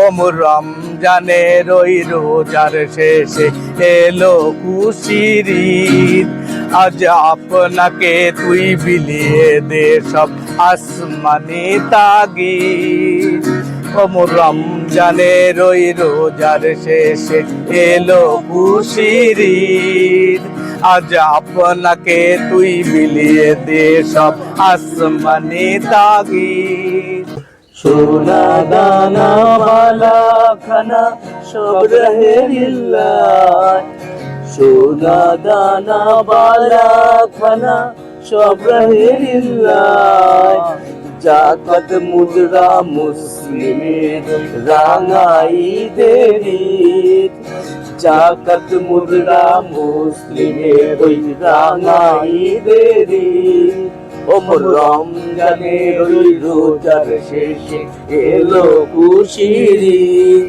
ওমর রমজানের ওই রোজার শেষে এলো খুশির ঈদ। আজ আপনাকে তুই বিলিয়ে দে সব আসমানি তাগিদ। ওমর রমজানের ওই রোজার শেষে এলো খুশির ঈদ। আজ আপনাকে তুই বিলিয়ে দে সব আসমানি তাগিদ। সোনা দানা বালা খানা সব রহে লিল্লাহ, সোনা দানা বালা খানা সব রহে লিল্লাহ। জাকাত মুদ্রা মুসলিমের রাঙাই ঈদের, জাকাত মুদ্রা মুসলিমের ওই রাঙাই ঈদের। ওমর রমজানের ওই রোজার শেষে এলো খুশির ঈদ।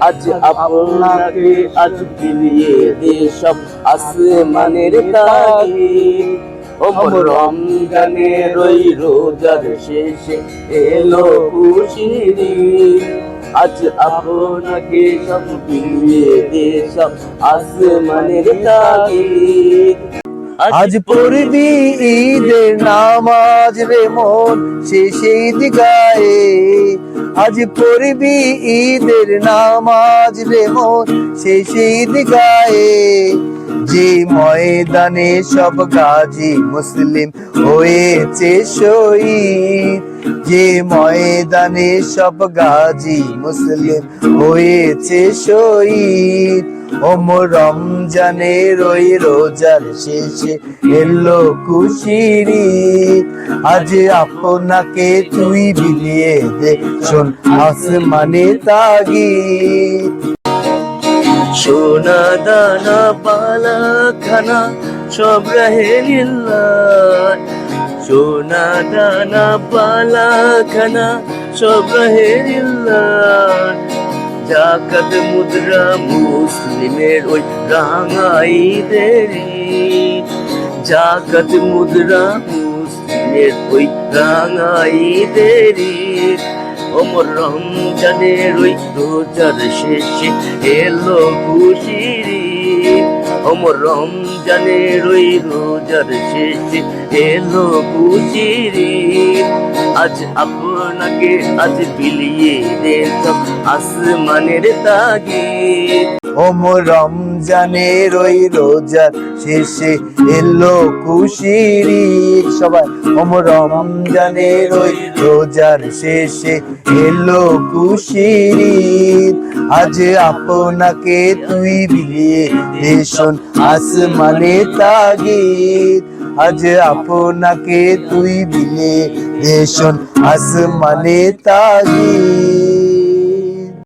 আজ আপনাকে আজ বিলিয়ে দে সব আসমানের তাগিদ। ওমর রমজানের ওই রোজার শেষে এলো খুশির ঈদ। আজ আপনাকে সব বিলিয়ে দে সব আসমানের তাগিদ। আজ পড়বি ঈদের নামাজ রে মন শেষে ঈদ গায়ে। আজ পড়বি ঈদের নামাজ রে মন শেষে ঈদ গায়ে। যে ময়দানে সব গাজী মুসলিম হয়েছে শহীদ, যে ময়দানে সব গাজী মুসলিম হয়েছে শহীদ। ওমর রমজানের ওই রোজার শেষে এলো খুশির ঈদ। আজ আপনাকে তুই বিলিয়ে দে শোন আসমানে তাগিদ। সোনা দানা বালা খানা সব রহে লিল্লাহ, সোনা দানা বালা খানা সব রহে লিল্লাহ। জাকাত মুদ্রা মুসলিমের ওই রাঙাই ঈদের, জাকাত মুদ্রা মুসলিমের ওই রাঙাই ঈদের। ওমর রমজানের ওই রোজার শেষে এলো খুশির ঈদ। ওমর রমজানের ওই রোজার শেষে এলো খুশির ঈদ। আজ আপনাকে আজ বিলিয়ে দে সব আসমানের তাগিদ। ওমর রমজানের ওই রোজার শেষে এলো খুশির ঈদ। সবাই ওমর রমজানের ওই রোজার শেষে এলো খুশির ঈদ। আজ আপনাকে তুই বিলিয়ে দে শোন আসমানে তাগিদ। আজ আপনাকে তুই বিলিয়ে দে শোন আসমানে তাগিদ।